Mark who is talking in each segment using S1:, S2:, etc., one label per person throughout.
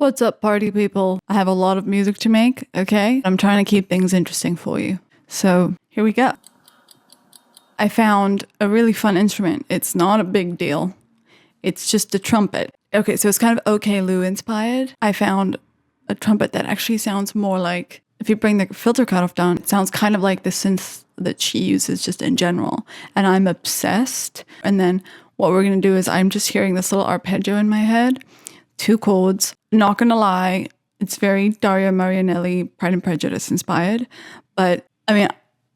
S1: What's up, party people? I have a lot of music to make, okay? I'm trying to keep things interesting for you. So here we go. I found a really fun instrument. It's not a big deal. It's just a trumpet. Okay, so it's kind of OK Lou inspired. I found a trumpet that actually sounds more like, if you bring the filter cutoff down, it sounds kind of like the synth that she uses just in general. And I'm obsessed. And then what we're going to do is I'm just hearing this little arpeggio in my head. 2 chords. Not gonna lie, it's very Dario Marianelli, Pride and Prejudice inspired. But I mean,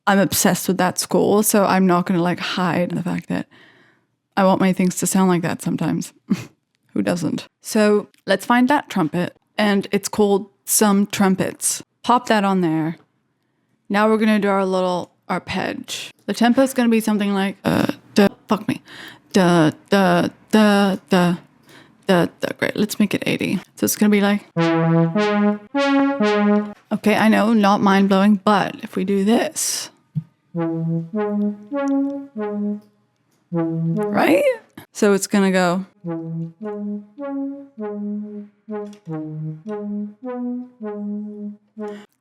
S1: I'm obsessed with that score, so I'm not gonna like hide the fact that I want my things to sound like that sometimes. Who doesn't? So let's find that trumpet, and it's called Some Trumpets. Pop that on there. Now we're gonna do our little arpeggi. The tempo is gonna be something like fuck me. Da da da da. Great, let's make it 80. So it's gonna be like, okay, I know, not mind-blowing, but if we do this, right? So it's gonna go.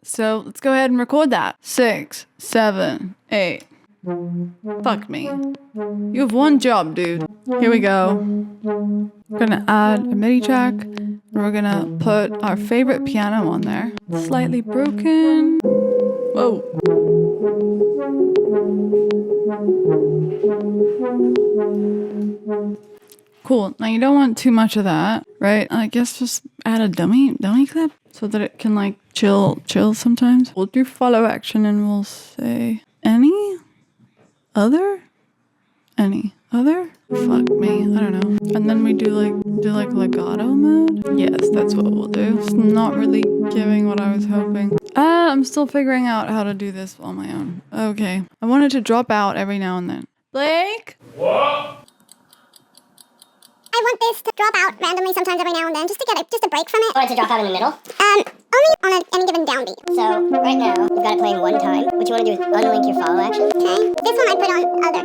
S1: So let's go ahead and record that. 6, 7, 8. Fuck me. You have one job, dude. Here we go. We're gonna add a MIDI track, and we're gonna put our favorite piano on there. Slightly broken. Whoa. Cool. Now you don't want too much of that, right? I guess just add a dummy clip so that it can like chill sometimes. We'll do follow action and we'll say any other? Fuck me, I don't know. And then we do like legato mode. Yes, that's what we'll do. It's not really giving what I was hoping. I'm still figuring out how to do this on my own. Okay, I wanted to drop out every now and then. Blake?
S2: What?
S3: I want this to drop out randomly sometimes every now and then, just to get a break from it.
S4: I want it to drop out in the middle?
S3: Only on any given downbeat.
S4: So, right now, you've got it playing one time. What you want to do is unlink your follow action.
S3: Okay. This one I put on other.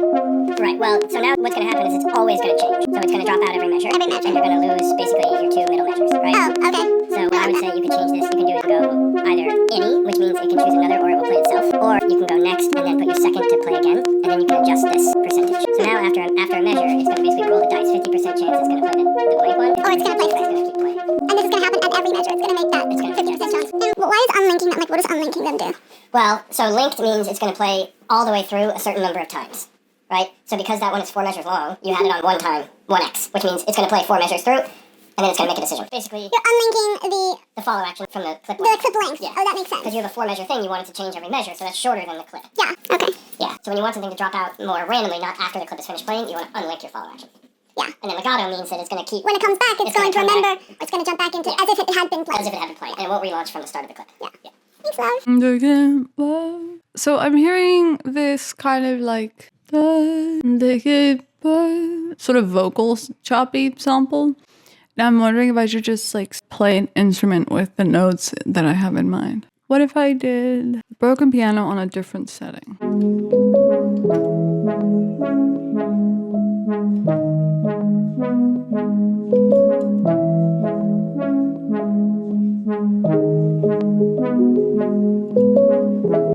S4: Right, well, so now what's going to happen is it's always going to change. So it's going to drop out every measure.
S3: Every measure.
S4: And you're going to lose basically your 2 middle measures, right?
S3: Oh, okay.
S4: So what I would say you could change this, you can do is go either any, which means it can choose another or it will play itself. Or you can go next and then put your second to play again. And then you can adjust this percentage. So now after a measure, it's going to basically roll the dice. 50% chance it's going to play the blank one.
S3: Or it's going to play
S4: it's going to keep playing.
S3: And this is going to happen at every measure. It's going to make that 50% chance. And why is unlinking that? Like, what does unlinking then do?
S4: Well, so linked means it's going to play all the way through a certain number of times, right? So because that one is 4 measures long, you had it on one time, 1x, which means it's going to play 4 measures through, and then it's going to make a decision. Basically,
S3: you're unlinking
S4: the follow action from the clip
S3: the
S4: length.
S3: clip length.
S4: Yeah.
S3: Oh, that makes sense.
S4: Because you have a 4 measure thing, you want it to change every measure, so that's shorter than the clip.
S3: Yeah, okay.
S4: Yeah, so when you want something to drop out more randomly, not after the clip is finished playing, you want to unlink your follow action.
S3: Yeah.
S4: And then legato means that it's going to keep...
S3: When it comes back, it's going to remember, it's going to jump back into as if it had been played.
S4: As if it had been played, and it won't relaunch from the start of the clip.
S3: Yeah. Thanks, love.
S1: So I'm hearing this kind of like sort of vocals choppy sample. And I'm wondering if I should just like play an instrument with the notes that I have in mind. What if I did broken piano on a different setting?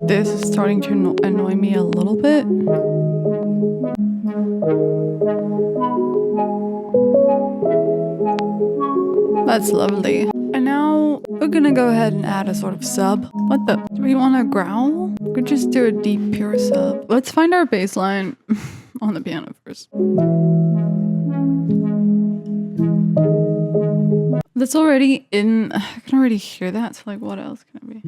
S1: This is starting to annoy me a little bit. That's lovely. And now we're gonna go ahead and add a sort of sub. What the? Do we want to growl? We could just do a deep, pure sub. Let's find our bass line on the piano first. That's already in. I can already hear that. So like, what else can it be?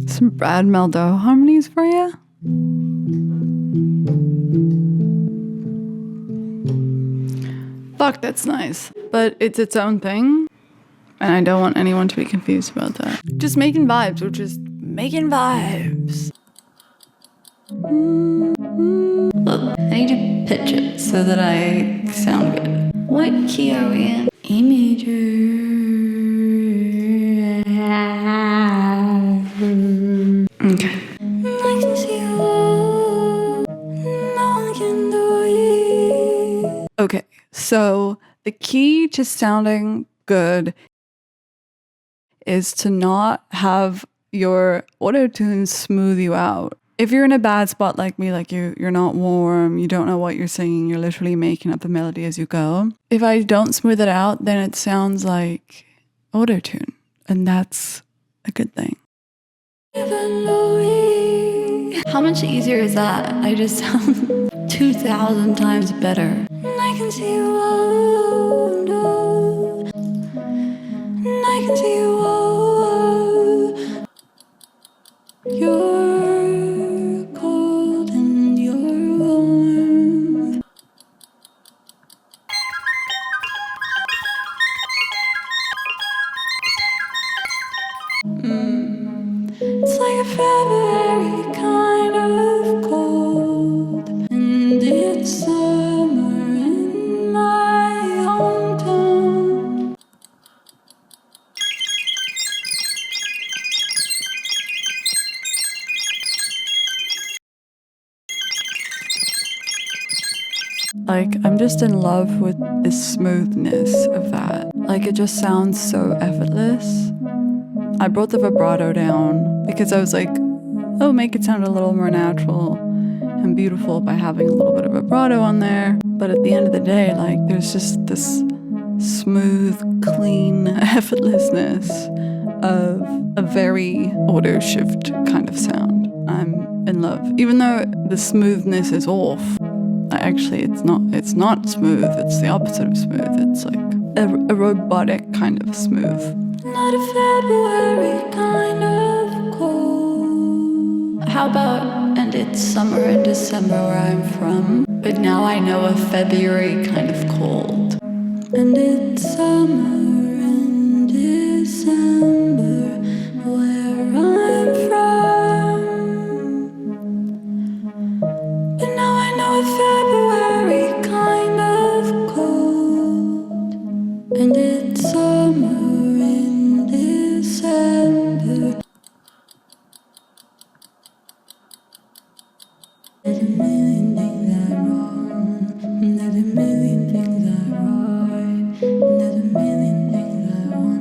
S1: Some Brad Meldo harmonies for you. Fuck, that's nice. But it's its own thing. And I don't want anyone to be confused about that. Just making vibes. We're just making vibes. I need to pitch it so that I sound good. What key are we in? E major. Okay. I can see you. No one can do Okay, so the key to sounding good is to not have your autotune smooth you out. If you're in a bad spot like me, like you're not warm, you don't know what you're singing, you're literally making up the melody as you go. If I don't smooth it out, then it sounds like autotune, and that's a good thing. How much easier is that? I just sound 2,000 times better. I can see you all, no. I can see you all. You're cold and you're warm. It's like a February kind of cold, and it's summer in my hometown. Like, I'm just in love with the smoothness of that. Like, it just sounds so effortless. I brought the vibrato down because I was like, oh, make it sound a little more natural and beautiful by having a little bit of vibrato on there. But at the end of the day, like, there's just this smooth, clean effortlessness of a very auto shift kind of sound. I'm in love. Even though the smoothness is off, actually it's not smooth, it's the opposite of smooth. It's like a robotic kind of smooth. Not a February kind of cold. How about, and it's summer in December where I'm from, but now I know a February kind of cold. And it's summer in December where I'm from, but now I know a February kind of cold. And it's summer in December. There's a million things I wrong, there's a million things I right, there's a million things I want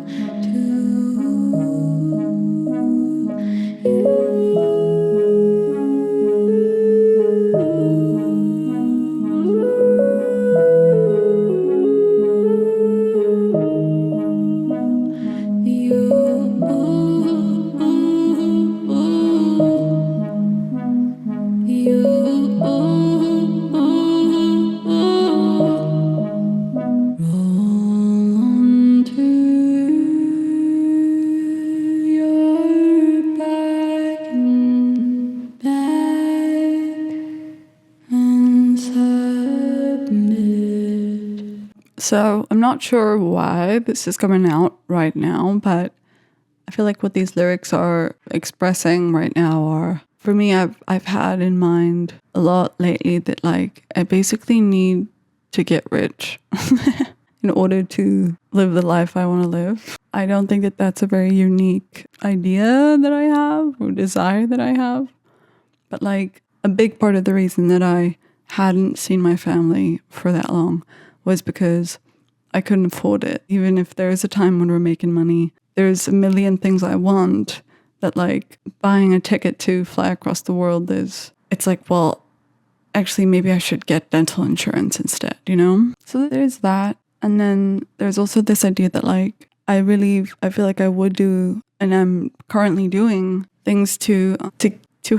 S1: So I'm not sure why this is coming out right now, but I feel like what these lyrics are expressing right now are, for me, I've had in mind a lot lately that like I basically need to get rich in order to live the life I want to live. I don't think that that's a very unique idea that I have or desire that I have, but like a big part of the reason that I hadn't seen my family for that long was because I couldn't afford it. Even if there's a time when we're making money, there's a million things I want that like buying a ticket to fly across the world is, it's like, well, actually maybe I should get dental insurance instead, you know? So there's that. And then there's also this idea that like, I feel like I would do, and I'm currently doing things to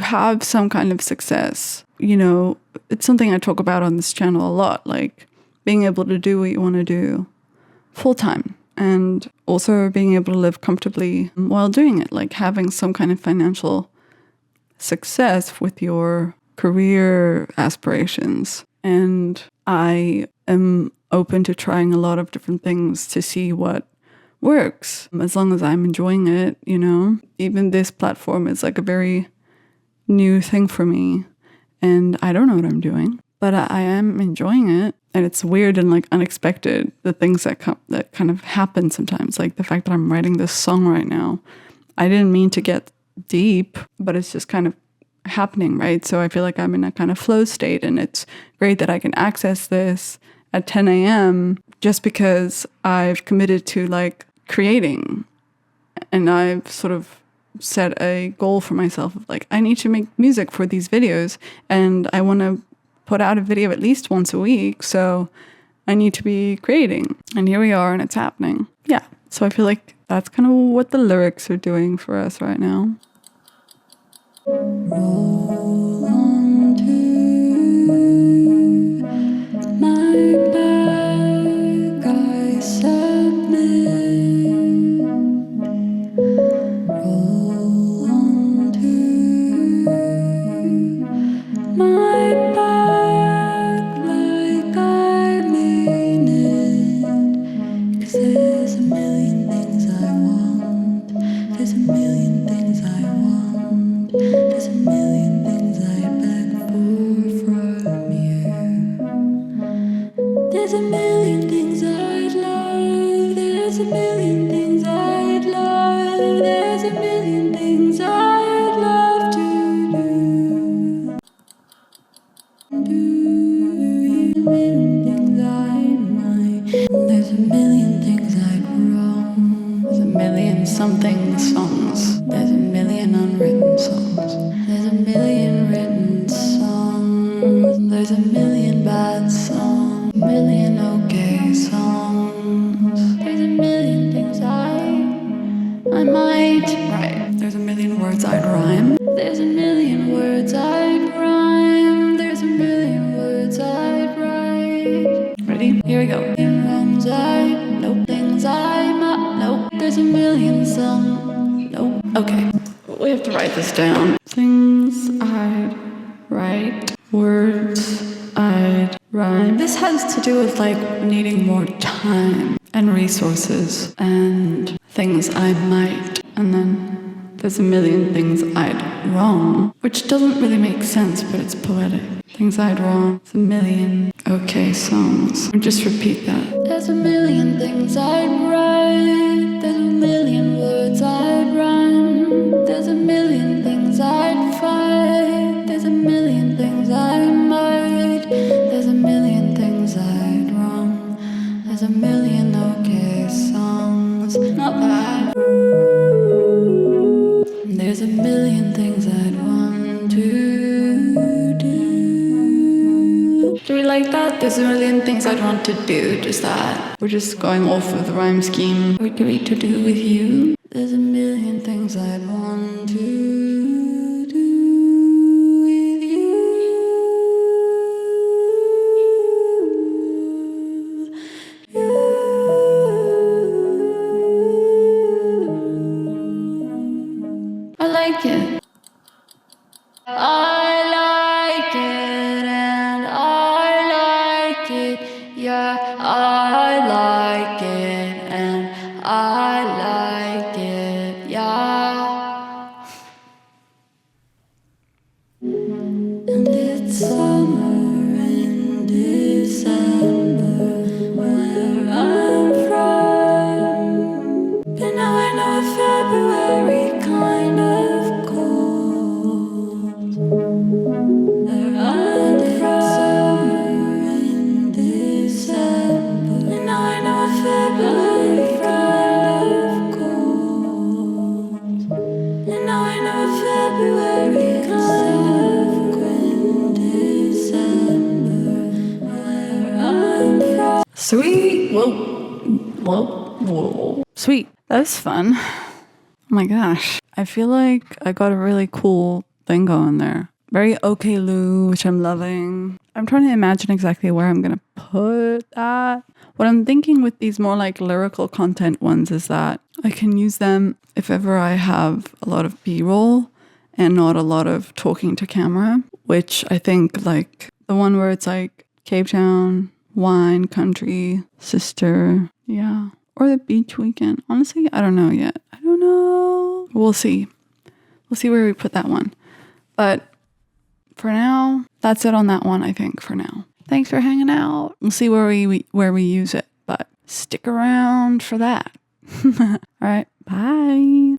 S1: have some kind of success. You know, it's something I talk about on this channel a lot, like being able to do what you want to do full time and also being able to live comfortably while doing it, like having some kind of financial success with your career aspirations. And I am open to trying a lot of different things to see what works, as long as I'm enjoying it, you know? Even this platform is like a very new thing for me, and I don't know what I'm doing, but I am enjoying it. And it's weird and like unexpected, the things that kind of happen sometimes, like the fact that I'm writing this song right now. I didn't mean to get deep, but it's just kind of happening, right? So I feel like I'm in a kind of flow state, and it's great that I can access this at 10 a.m. just because I've committed to like creating, and I've sort of set a goal for myself of like, I need to make music for these videos, and I want to put out a video at least once a week, so I need to be creating. And here we are, and it's happening. Yeah, so I feel like that's kind of what the lyrics are doing for us right now. Roll on to my back, I submit. Roll on to my back like I mean it. 'Cause there's a million things I want. There's a million things I want. There's a million things I beg for from you. There's a million things I'd love. There's a million things I'd love. There's a million things I'd love to do. A million things I might. There's a million things I'd wrong. There's a million something songs. There's a million unwritten songs. There's a million written songs. There's a million bad songs. A million okay songs. There's a million things I might write. There's a million words I'd rhyme. There's a million words I'd rhyme. There's a million words I'd write. Ready? Here we go. In wrongs nope. Things nope. There's a million some, nope. Okay. We have to write this down. Things I'd write. Words I'd rhyme. This has to do with like needing more time and resources and things I might. And then there's a million things I'd wrong, which doesn't really make sense, but it's poetic. Things I'd wrong. It's a million okay songs. Just repeat that. There's a million things I'd write. There's a million words I'd rhyme. There's a million things I'd fight. There's a million things I might. There's a million things I'd wrong. There's a million okay songs. Not bad. There's a million things I'd want to do. Do we like that? There's a million things I'd want to do. Just that. We're just going off of the rhyme scheme. What do we to do with you? There's a million things I'd want to do with you. I like it. I like it, and I like it. Yeah, I like it, and I like it. Yeah. And it's summer in December where I'm from. But now I know February kind of cold. Where I'm from. Summer in December. And now I know February kind of cold. And now I know February kind of December where I'm from. Sweet. Whoa. Sweet. That was fun. Oh my gosh. I feel like I got a really cool thing going there. Very okay, Lou, which I'm loving. I'm trying to imagine exactly where I'm going to put that. What I'm thinking with these more like lyrical content ones is that I can use them if ever I have a lot of B-roll and not a lot of talking to camera, which I think like the one where it's like Cape Town, wine, country, sister, yeah. Or the beach weekend. Honestly, I don't know yet. I don't know. We'll see. We'll see where we put that one. But for now, that's it on that one, I think, for now. Thanks for hanging out. We'll see where we use it. But stick around for that. All right. Bye.